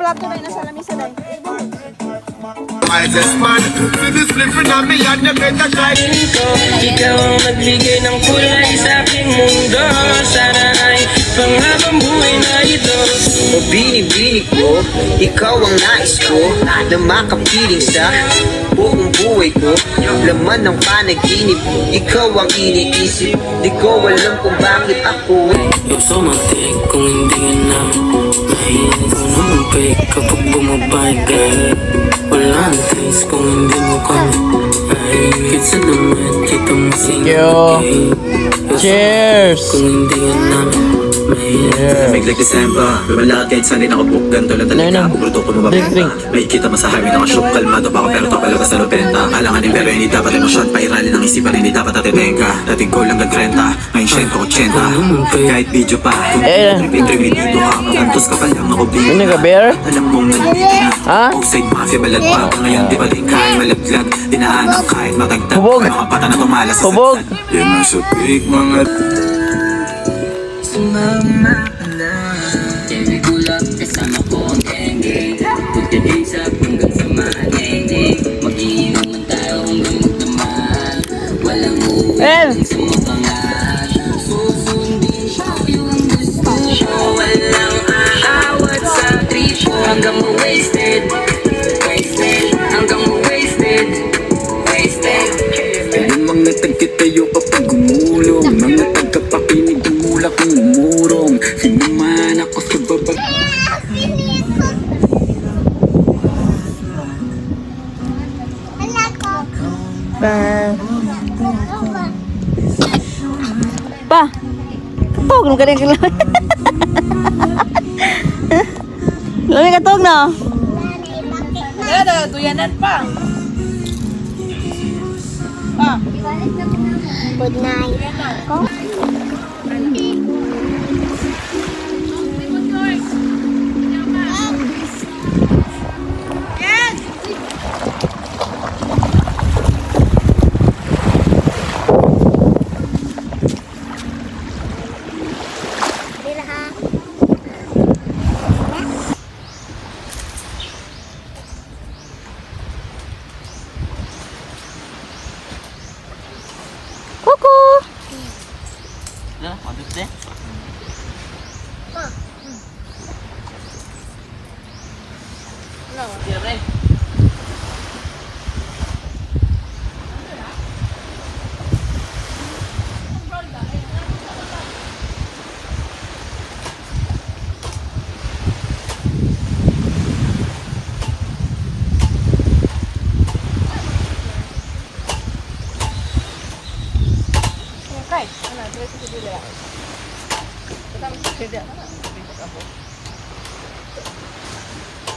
Kurato na nasa lamisa dai. Ikaw ang nagbigay ng kulay sa aking mundo. Sana ay panghabang buhay na ito. O binibini ko, ikaw ang nais ko na makapiling sa buong buhay ko. Laman ng panaginip, ikaw ang iniisip. Di ko alam kung bakit ako Gusto matik kung hindi nga namin mahilig ko naman pay kapag bumabay ka. Wala ang taste kung hindi mo kami mahigit sa naman kita mo sinagay. Cheers! Kung hindi nga namin Make like December, lumalakad kahit saan din ako book. Ganto lang talaga, bubruto ko mababenta. May kita masahabi ng asyok, kalmado pa ako pero tapalabas sa lupenta. Alanganin pero hindi dapat emosyon, pairalin ang isipan, hindi dapat atitengka. Dating ko lang 30, ngayon 180. Kahit video pa, kung trip dito ka, magantos ka pa lang ako bigla. Ano ka, bear? Alam mong nandito na, outside mafia balad pa ako ngayon. Di ba din kahit malaglag, dinaanan kahit matagtag. Mga pata na tumala sa Hubog! Yan ang supik mga sumama ka na. Baby gulap, kasama ko ang geng-geng. Pagka-daysap hanggang sa mahalengeng. Mag-iinuman tayo hanggang magdamag. Walang uwi sa mabangal. Susundin ko yung gusto ko. Walang aawat sa tripo. Hanggang ma-wasted. Wasted, hanggang ma-wasted. Wasted. Namang natagkit tayo kapag gumulong. Mga tagapakinig gumula kong umurong. Sinuman ako sa babag. Pa. Tawag mo ka rin kailangan. Lami ka tawag na. Kaya tuyanan pa. Pa. Good night. Kuku. Dah, habis deh.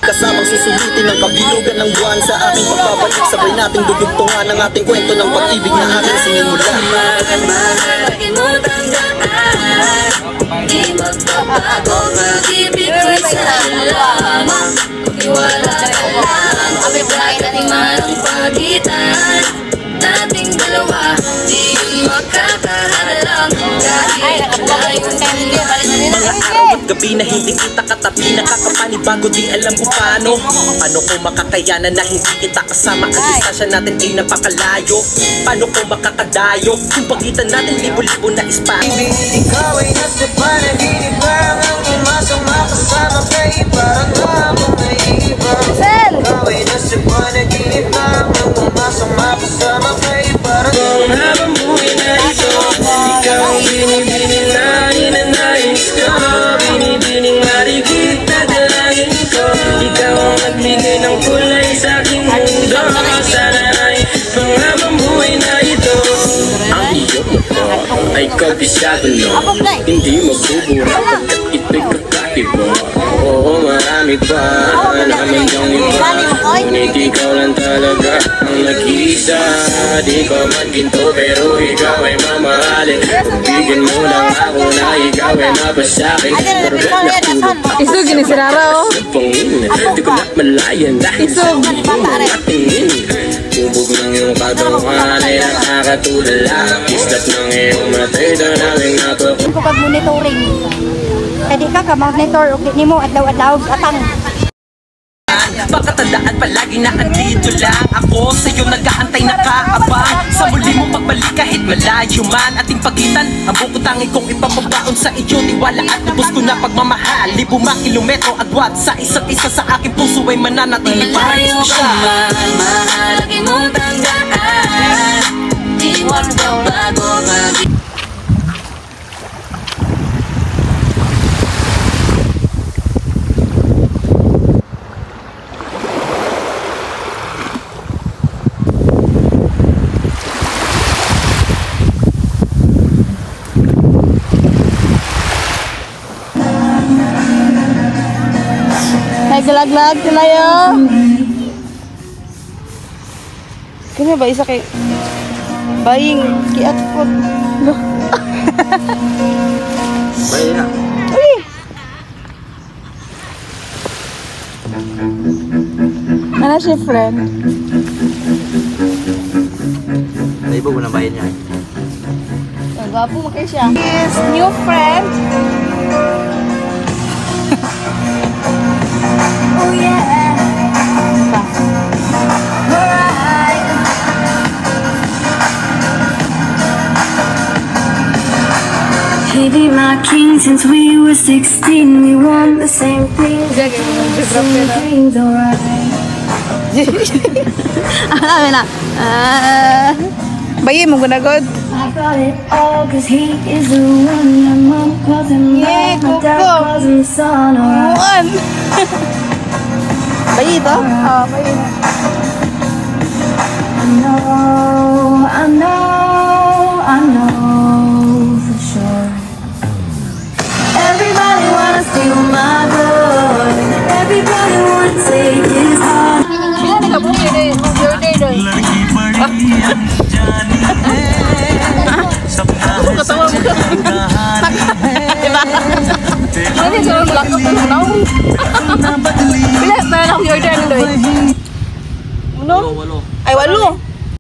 Kasamang susulitin ng kabilugan ng buwan sa aking pagbabalik. Sabay nating dudugtungan ang ating kwento ng pag-ibig na aking singin mula. Lagi mo tandaan, di magbabago pag-ibig ko'y lamang. Iwala ka lang, wala nating manong pagitan. Nating dalawa, di makakahalang. Kahit layo Mga araw at gabi na hindi kita katabi, nakakapanibago di alam kung paano. Paano ko makakayanan na hindi kita kasama? Ang distansya natin ay napakalayo. Paano ko makakadayo kung pagitan natin libo-libo na ispa? Ikaw ay nasa panaginip, parang ang umasang makasama kay parang habang naiba. Ikaw ay nasa panaginip, parang ang umasang makasama kay parang habang buhay na ito. Ikaw ang binibining na ninanais ko. Binibining marigit na dalangin ko. Ikaw ang nagbigay ng kulay sa aking mundo. Sana ay panghabang buhay na ito. Ang iyong mata ay kabisado na hindi magbubura pagkat ito'y kakaiba. Oo, marami pa naman yung iba, ngunit ikaw lang talaga ang nag-iisa. Di ko man ginto pero ikaw ay mamahalin. Bigyan mo lang ako na ikaw ay mapasakin. Isu gini si Rara, oh. Di ko na malayan dahil sa tingin. Bubog ng iyong katawan ay nakakatulala. Kislap ng iyong matay doon aming napapag. Kung pag-monitoring, kaya di ka ka-monitor, okay ni mo, adlaw-adlaw, atang. Baka tandaan palagi na andito lang ako sa'yo nag-aantay nakaabang Sa muli mong pagbalik kahit malayo man Ating pagitan, ang buko tangi kong ipapabaon sa iyo Tiwala at lubos ko na pagmamahal Libumang kilometro agwat sa isa't isa sa aking puso ay mananatili para Malayo ito ka siya man, mahalaga mong tandaan Di magbabago mag- Naglag-lag sila yun. Kaya ba isa kay baying kiat po. Bayan na. Uy! Ano si friend? Naiba mo ng bayan niya. Nagwapo mo kayo siya. His new friend. Oh yeah. Alright. He be my king since we were 16. We want the same things. Same dreams, alright. Ano na? Bayi mo gunagod. I got it all cause he is the one. My mom calls him Yeah, love, my dad Coco. calls him son, alright. Muan. Bayi to? Oo, bayi na. I know for sure. Everybody wanna steal my boy. Everybody wanna take his heart. Sila nagabukay na yung birthday doon. Katawa mo ka. Diba? Ano yung sarang lakot na nanaw? Bila, tayo na akong order ano doon? Uno? Walo. Ay, walo.